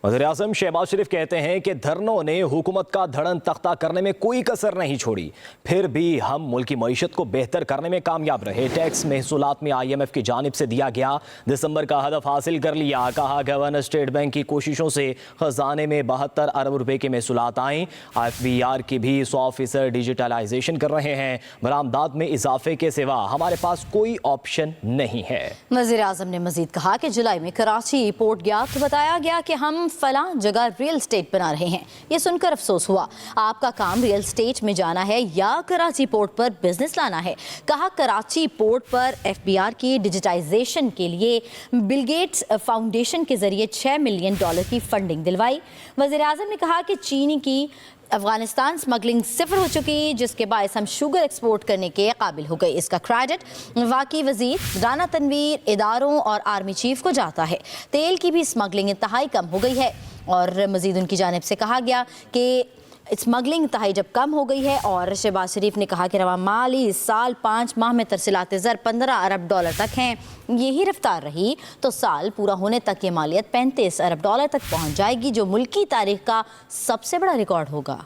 वज़ीर-ए-आज़म शहबाज शरीफ कहते हैं कि धरनों ने हुकूमत का धड़न तख्ता करने में कोई कसर नहीं छोड़ी, फिर भी हम मुल्क की मईशत को बेहतर करने में कामयाब रहे। टैक्स महसूलात में IMF की जानिब से दिया गया दिसंबर का हदफ हासिल कर लिया। कहा गवर्नर स्टेट बैंक की कोशिशों से खजाने में 72 अरब रुपए के महसूलात आए। FBR की भी 100% डिजिटलाइजेशन कर रहे हैं। बरामदात में इजाफे के सिवा हमारे पास कोई ऑप्शन नहीं है। वज़ीर-ए-आज़म ने मजीद कहा कि जुलाई में कराची पोर्ट गया तो बताया गया कि हम फलां जगह रियल स्टेट बना रहे हैं। ये सुनकर अफसोस हुआ। आपका काम रियल स्टेट में जाना है या कराची पोर्ट पर बिजनेस लाना है। कहा कराची पोर्ट पर FBR की डिजिटाइजेशन के लिए बिल गेट्स फाउंडेशन के जरिए $6 मिलियन की फंडिंग दिलवाई। वज़ीर-ए-आज़म ने कहा कि चीनी की अफगानिस्तान स्मगलिंग सिफर हो चुकी, जिसके बायस हम शुगर एक्सपोर्ट करने के काबिल हो गए। इसका क्रेडिट वाकई वजीर राना तनवीर, इदारों और आर्मी चीफ को जाता है। तेल की भी स्मगलिंग इंतहाई कम हो गई है और मजीद उनकी जानिब से कहा गया कि स्मगलिंग इंतहाई जब कम हो गई है। और शहबाज शरीफ ने कहा कि रवा माली साल 5 माह में तरसीलात ज़र $15 अरब तक हैं। यही रफ्तार रही तो साल पूरा होने तक ये मालियत $35 अरब तक पहुंच जाएगी, जो मुल्की तारीख का सबसे बड़ा रिकॉर्ड होगा।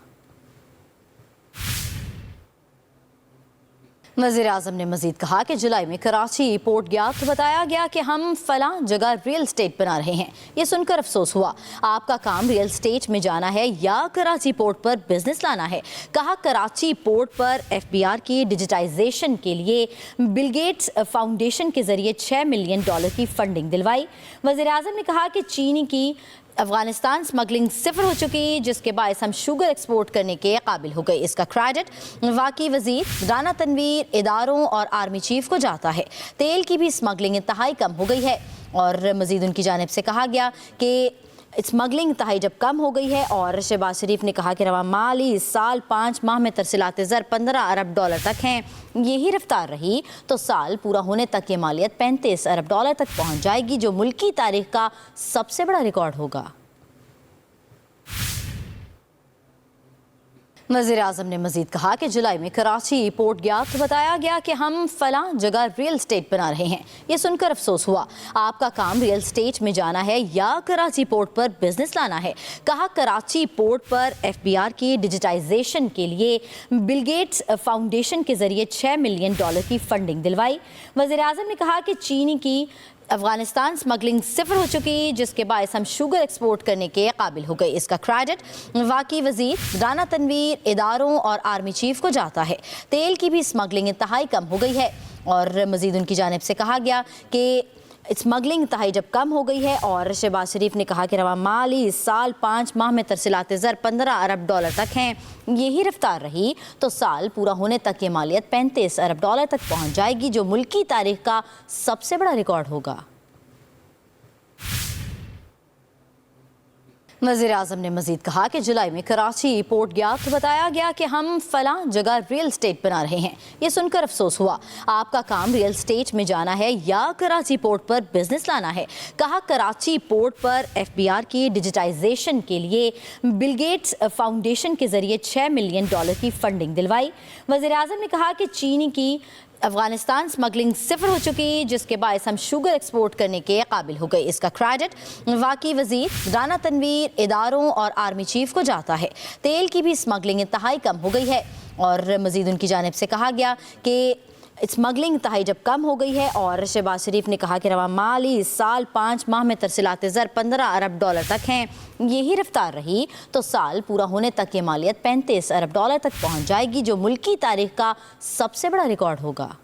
वज़ीर-ए-आज़म ने मजीद कहा कि जुलाई में कराची पोर्ट गया तो बताया गया कि हम फलां जगह रियल स्टेट बना रहे हैं। ये सुनकर अफसोस हुआ। आपका काम रियल स्टेट में जाना है या कराची पोर्ट पर बिजनेस लाना है। कहा कराची पोर्ट पर FBR की डिजिटाइजेशन के लिए बिल गेट्स फाउंडेशन के जरिए $6 मिलियन की फंडिंग दिलवाई। वज़ीर-ए-आज़म ने कहा कि चीनी की अफगानिस्तान स्मगलिंग सिफर हो चुकी, जिसके बायस हम शुगर एक्सपोर्ट करने के काबिल हो गए। इसका क्रेडिट वाकई वजीर राना तनवीर, इदारों और आर्मी चीफ को जाता है। तेल की भी स्मगलिंग इंतहाई कम हो गई है और मजीद उनकी जानिब से कहा गया कि स्मगलिंग इंतहाई जब कम हो गई है। और शहबाज शरीफ ने कहा कि रवा माली साल 5 माह में तरसीलात ज़र $15 अरब तक हैं। यही रफ्तार रही तो साल पूरा होने तक ये मालियत $35 अरब तक पहुंच जाएगी, जो मुल्की तारीख का सबसे बड़ा रिकॉर्ड होगा। वज़ीर-ए-आज़म ने मजीद कहा कि जुलाई में कराची पोर्ट गया तो बताया गया कि हम फलां जगह रियल स्टेट बना रहे हैं। ये सुनकर अफसोस हुआ। आपका काम रियल स्टेट में जाना है या कराची पोर्ट पर बिजनेस लाना है। कहा कराची पोर्ट पर FBR की डिजिटाइजेशन के लिए बिल गेट्स फाउंडेशन के जरिए $6 मिलियन की फंडिंग दिलवाई। वज़ीर-ए-आज़म ने कहा कि चीनी की अफगानिस्तान स्मगलिंग सिफर हो चुकी, जिसके बायस हम शुगर एक्सपोर्ट करने के काबिल हो गए। इसका क्रेडिट वाकई वजीर राना तनवीर, इदारों और आर्मी चीफ को जाता है। तेल की भी स्मगलिंग इंतहाई कम हो गई है और मजीद उनकी जानिब से कहा गया कि स्मगलिंग इंतहाई जब कम हो गई है। और शहबाज शरीफ ने कहा कि रवा माली साल 5 माह में तरसीलात ज़र $15 अरब तक हैं। यही रफ्तार रही तो साल पूरा होने तक ये मालियत $35 अरब तक पहुंच जाएगी, जो मुल्की तारीख का सबसे बड़ा रिकॉर्ड होगा। वज़ीर-ए-आज़म ने मजीद कहा कि जुलाई में कराची पोर्ट गया तो बताया गया कि हम फलां जगह रियल स्टेट बना रहे हैं। ये सुनकर अफसोस हुआ। आपका काम रियल स्टेट में जाना है या कराची पोर्ट पर बिजनेस लाना है। कहा कराची पोर्ट पर FBR की डिजिटाइजेशन के लिए बिल गेट्स फाउंडेशन के जरिए $6 मिलियन की फंडिंग दिलवाई। वज़ीर-ए-आज़म ने कहा कि चीनी की अफगानिस्तान स्मगलिंग सिफर हो चुकी, जिसके बायस हम शुगर एक्सपोर्ट करने के काबिल हो गए। इसका क्रेडिट वाकई वजीर राना तनवीर, इदारों और आर्मी चीफ को जाता है। तेल की भी स्मगलिंग इंतहाई कम हो गई है और मजीद उनकी जानिब से कहा गया कि स्मगलिंग इंतहाई जब कम हो गई है। और शहबाज शरीफ ने कहा कि रवा माली साल 5 माह में तरसीलात ज़र $15 अरब तक हैं। यही रफ्तार रही तो साल पूरा होने तक ये मालियत $35 अरब तक पहुंच जाएगी, जो मुल्की तारीख का सबसे बड़ा रिकॉर्ड होगा।